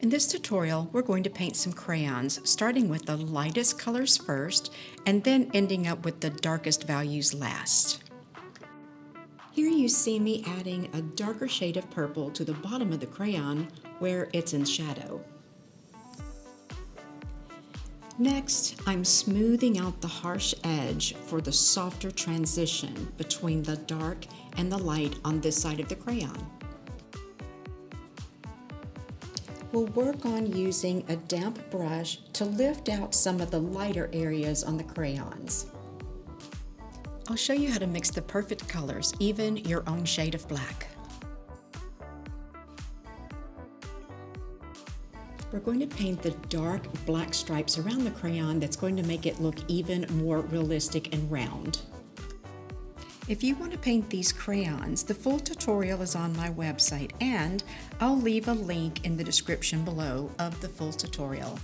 In this tutorial, we're going to paint some crayons, starting with the lightest colors first, and then ending up with the darkest values last. Here you see me adding a darker shade of purple to the bottom of the crayon where it's in shadow. Next, I'm smoothing out the harsh edge for the softer transition between the dark and the light on this side of the crayon. We'll work on using a damp brush to lift out some of the lighter areas on the crayons. I'll show you how to mix the perfect colors, even your own shade of black. We're going to paint the dark black stripes around the crayon that's going to make it look even more realistic and round. If you want to paint these crayons, the full tutorial is on my website, and I'll leave a link in the description below of the full tutorial.